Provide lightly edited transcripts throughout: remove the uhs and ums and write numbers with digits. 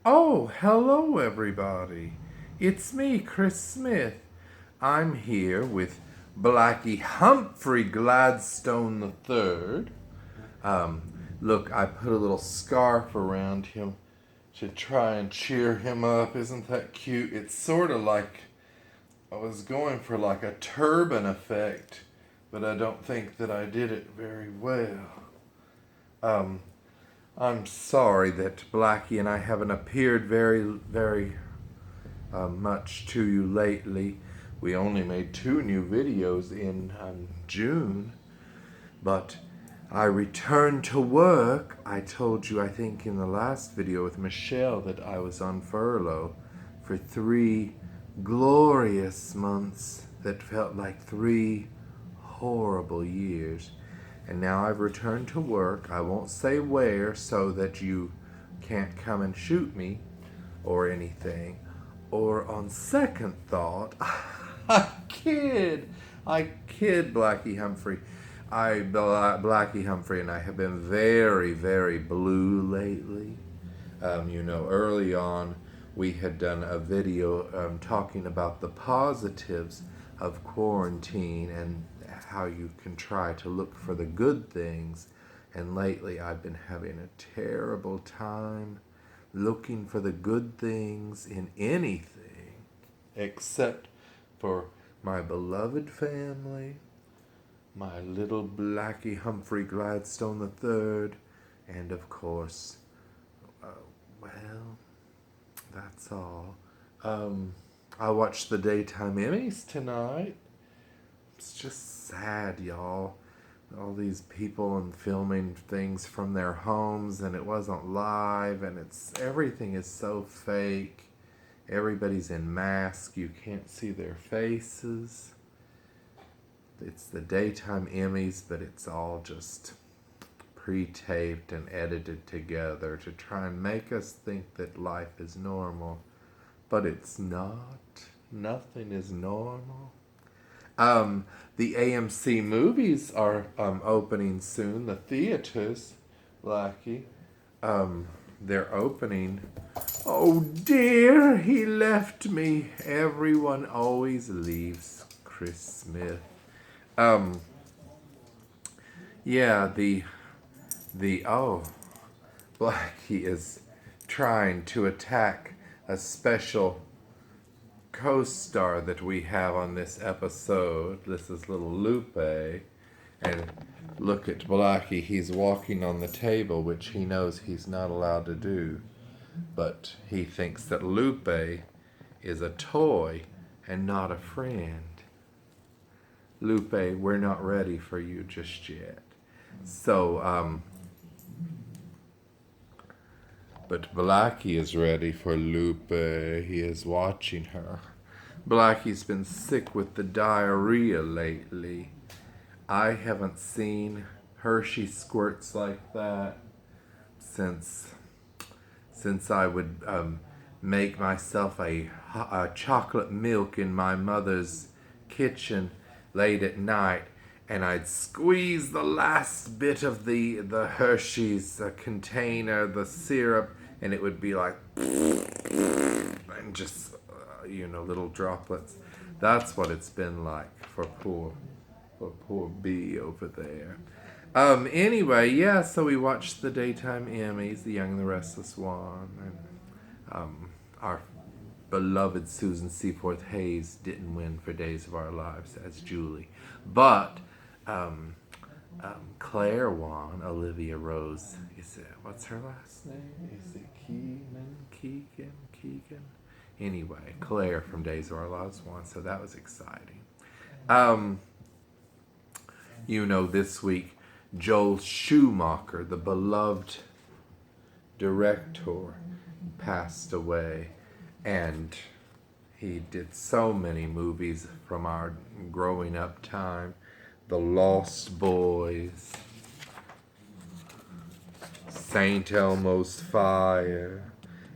Oh, hello everybody. It's me, Chris Smith. I'm here with Blackie Humphrey Gladstone III. Um, Look, I put a little scarf around him to try and cheer him up. Isn't that cute? It's sort of like I was going for like a turban effect, but I don't think that I did it very well. Um, I'm sorry that Blackie and I haven't appeared very much to you lately. We only made 2 new videos in June, but I returned to work. I told you, I think, in the last video with Michelle that I was on furlough for 3 glorious months that felt like 3 horrible years. And now I've returned to work. I won't say where so that you can't come and shoot me or anything. Or on second thought, I kid. Blackie Humphrey. Blackie Humphrey and I have been very blue lately. Early on, we had done a video talking about the positives of quarantine and how you can try to look for the good things. And lately, I've been having a terrible time looking for the good things in anything except for my beloved family, my little Blackie Humphrey Gladstone III, and of course, well, that's all. I watched the Daytime Emmys tonight. It's just sad, y'all. All these people and filming things from their homes, and it wasn't live, and everything is so fake. Everybody's in masks. You can't see their faces. It's the Daytime Emmys, but it's all just pre-taped and edited together to try and make us think that life is normal. But it's not. Nothing is normal. The AMC movies are opening soon. The theaters, Blackie, they're opening. Oh dear, he left me. Everyone always leaves Chris Smith. Yeah, Blackie is trying to attack a special co-star that we have on this episode. This is little Lupe. And look at Blackie. He's walking on the table, which he knows he's not allowed to do. But he thinks that Lupe is a toy and not a friend. Lupe, we're not ready for you just yet. So, but Blackie is ready for Lupe. He is watching her. Blackie's been sick with the diarrhea lately. I haven't seen Hershey squirts like that since I would make myself a chocolate milk in my mother's kitchen late at night, and I'd squeeze the last bit of the Hershey's container, the syrup, and it would be like, and just, little droplets. That's what it's been like for poor B over there. Anyway, yeah, so we watched the Daytime Emmys, The Young and the Restless One, and our beloved Susan Seaforth Hayes didn't win for Days of Our Lives as Julie. But Claire won. Olivia Rose. What's her last name? Is it Keegan? Anyway, Claire from Days of Our Lives won, so that was exciting. This week, Joel Schumacher, the beloved director, passed away. And he did so many movies from our growing up time. The Lost Boys, St. Elmo's Fire,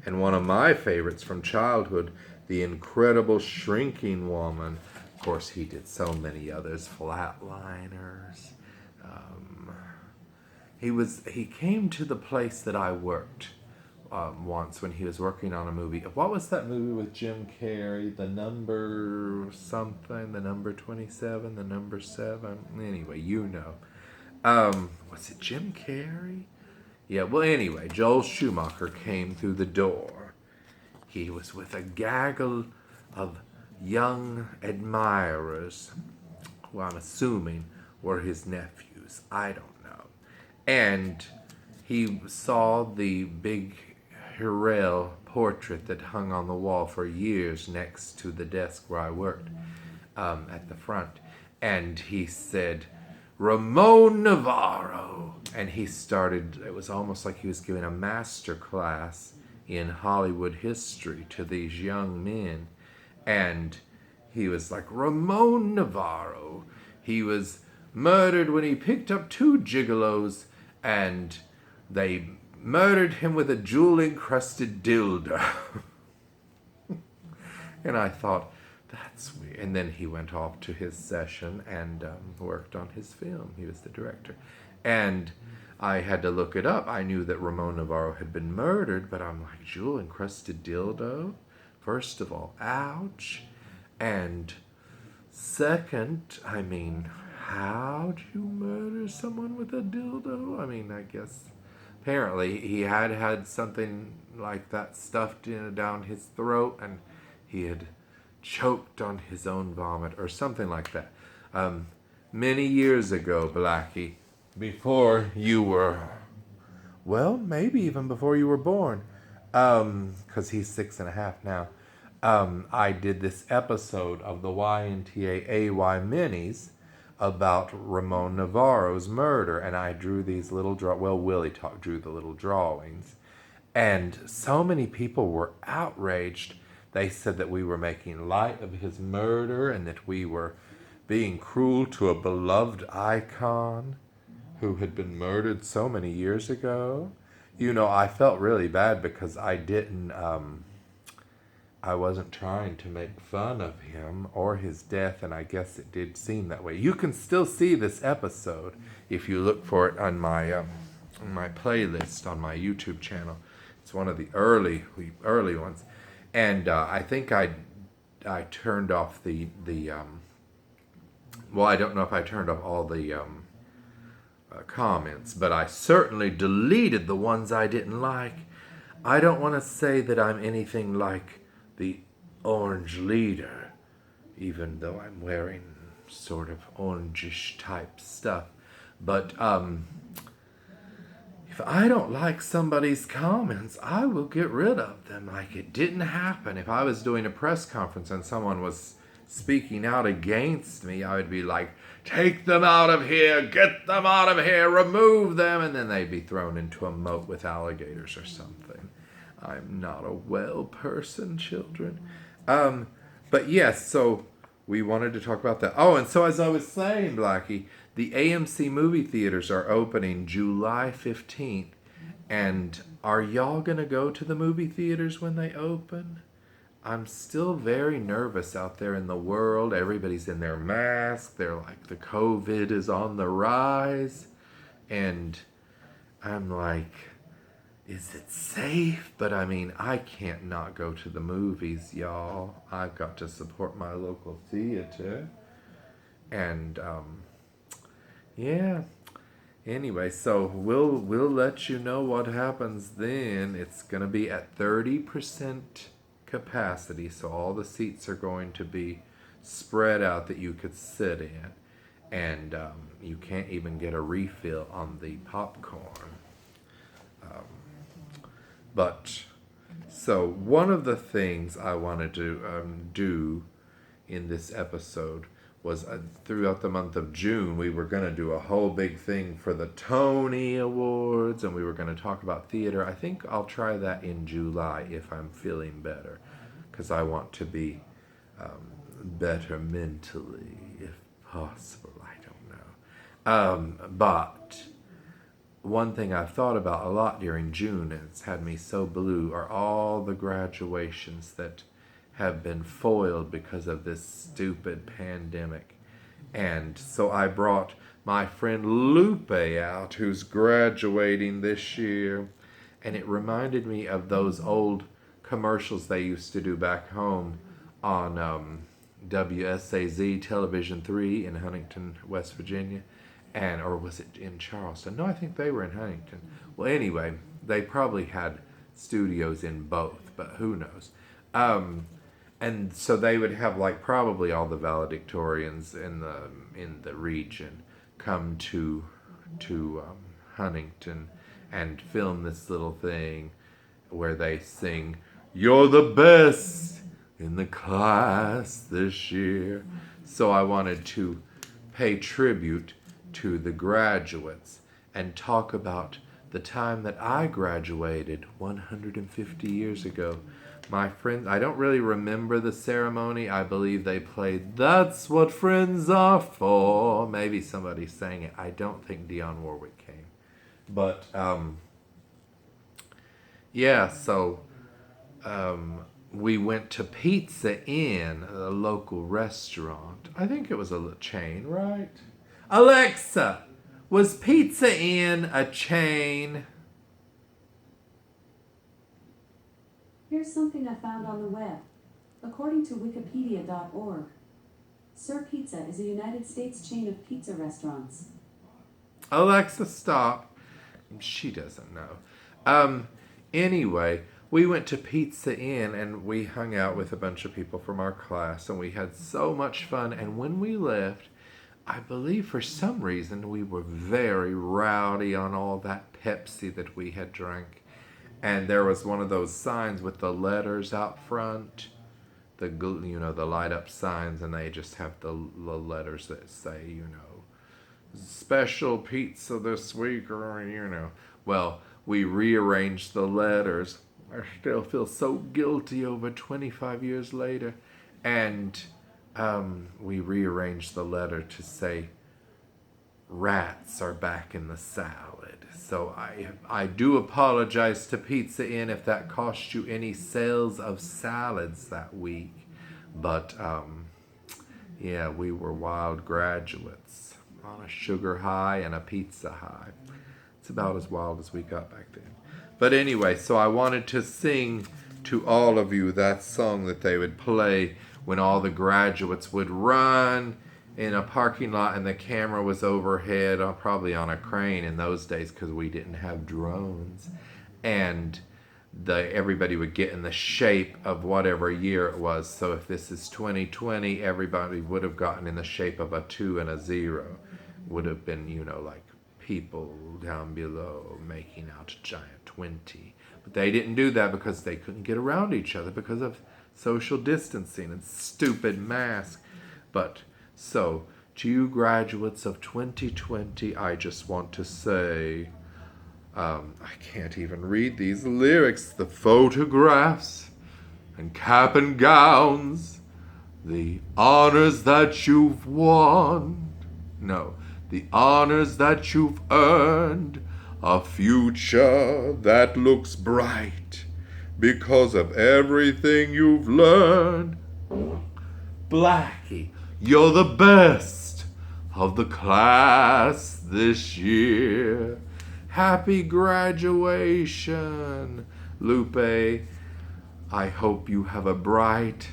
and one of my favorites from childhood, The Incredible Shrinking Woman. Of course, he did so many others, Flatliners. He came to the place that I worked once when he was working on a movie. What was that movie with Jim Carrey? The number something, the number 27, the number 7. Anyway, you know. Was it Jim Carrey? Yeah, well, anyway, Joel Schumacher came through the door. He was with a gaggle of young admirers, who I'm assuming were his nephews. I don't know. And he saw the big Hurrell portrait that hung on the wall for years next to the desk where I worked, at the front. And he said, Ramon Navarro. And he started, it was almost like he was giving a master class in Hollywood history to these young men. And he was like, Ramon Navarro. He was murdered when he picked up 2 gigolos, and they murdered him with a jewel-encrusted dildo. And I thought, that's weird. And then he went off to his session and worked on his film. He was the director. And I had to look it up. I knew that Ramon Navarro had been murdered, but I'm like, jewel-encrusted dildo? First of all, ouch. And second, I mean, how do you murder someone with a dildo? I mean, I guess apparently he had something like that stuffed down his throat, and he had choked on his own vomit or something like that. Many years ago, Blackie, before you were, well, maybe even before you were born, because he's 6.5 now, I did this episode of the YNTAAY minis about Ramon Navarro's murder, and I drew these little Willie drew the little drawings, and so many people were outraged. They said that we were making light of his murder and that we were being cruel to a beloved icon who had been murdered so many years ago. You know, I felt really bad because I wasn't trying to make fun of him or his death, and I guess it did seem that way. You can still see this episode if you look for it on my playlist on my YouTube channel. It's one of the early ones. And I think I turned off well, I don't know if I turned off all the comments, but I certainly deleted the ones I didn't like. I don't want to say that I'm anything like the Orange Leader, even though I'm wearing sort of orangish type stuff. But if I don't like somebody's comments, I will get rid of them like it didn't happen. If I was doing a press conference and someone was speaking out against me, I would be like, take them out of here, get them out of here, remove them, and then they'd be thrown into a moat with alligators or something. I'm not a well person, children. But yes, so we wanted to talk about that. Oh, and so as I was saying, Blackie, the AMC movie theaters are opening July 15th. And are y'all going to go to the movie theaters when they open? I'm still very nervous out there in the world. Everybody's in their mask. They're like, the COVID is on the rise. And I'm like, is it safe? But I mean, I can't not go to the movies, y'all. I've got to support my local theater. And, yeah. Anyway, so we'll let you know what happens then. It's going to be at 30% capacity, so all the seats are going to be spread out that you could sit in. And you can't even get a refill on the popcorn. But, so one of the things I wanted to do in this episode was throughout the month of June, we were going to do a whole big thing for the Tony Awards, and we were going to talk about theater. I think I'll try that in July if I'm feeling better, because I want to be better mentally, if possible. I don't know. But one thing I've thought about a lot during June, and it's had me so blue, are all the graduations that have been foiled because of this stupid pandemic. And so I brought my friend Lupe out, who's graduating this year, and it reminded me of those old commercials they used to do back home on WSAZ Television 3 in Huntington, West Virginia, or was it in Charleston? No, I think they were in Huntington. Well, anyway, they probably had studios in both, but who knows? And so they would have like probably all the valedictorians in the region come to Huntington and film this little thing where they sing, "You're the best in the class this year." So I wanted to pay tribute to the graduates and talk about the time that I graduated 150 years ago. My friends, I don't really remember the ceremony. I believe they played "That's What Friends Are For." Maybe somebody sang it. I don't think Dionne Warwick came. But, yeah, so we went to Pizza Inn, a local restaurant. I think it was a chain, right? Alexa, was Pizza Inn a chain? Here's something I found on the web. According to wikipedia.org, Sir Pizza is a United States chain of pizza restaurants. Alexa, stop. She doesn't know. Anyway, we went to Pizza Inn and we hung out with a bunch of people from our class and we had so much fun. And when we left, I believe for some reason we were very rowdy on all that Pepsi that we had drank. And there was one of those signs with the letters out front, the light up signs, and they just have the letters that say, special pizza this week, or, Well, we rearranged the letters. I still feel so guilty over 25 years later. And we rearranged the letter to say, "Rats are back in the salad." So I do apologize to Pizza Inn if that cost you any sales of salads that week. But, yeah, we were wild graduates on a sugar high and a pizza high. It's about as wild as we got back then. But anyway, so I wanted to sing to all of you that song that they would play when all the graduates would run in a parking lot and the camera was overhead, probably on a crane in those days because we didn't have drones. And everybody would get in the shape of whatever year it was. So if this is 2020, everybody would have gotten in the shape of a 2 and a 0. Would have been, like people down below making out a giant 20. But they didn't do that because they couldn't get around each other because of social distancing and stupid masks. But so, to you graduates of 2020, I just want to say, I can't even read these lyrics. The photographs and cap and gowns, the honors that you've won. No, the honors that you've earned, a future that looks bright because of everything you've learned. Blackie, you're the best of the class this year. Happy graduation, Lupe. I hope you have a bright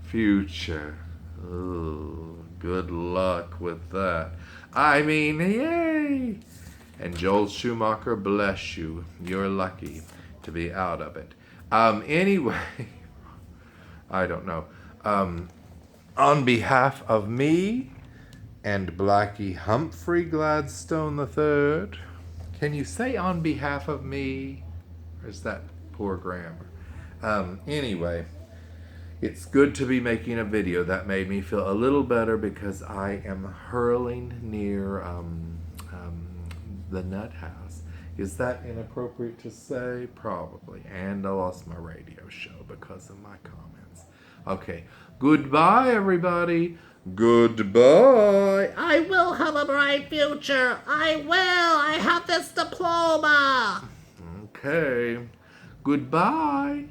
future. Ooh, good luck with that. Yay! And Joel Schumacher, bless you. You're lucky to be out of it. Anyway, I don't know. On behalf of me and Blackie Humphrey Gladstone III, can you say on behalf of me? Or is that poor grammar? Anyway, it's good to be making a video. That made me feel a little better because I am hurling near the nut house. Is that inappropriate to say? Probably. And I lost my radio show because of my comments. Okay. Goodbye, everybody. Goodbye. I will have a bright future. I will. I have this diploma. Okay. Goodbye.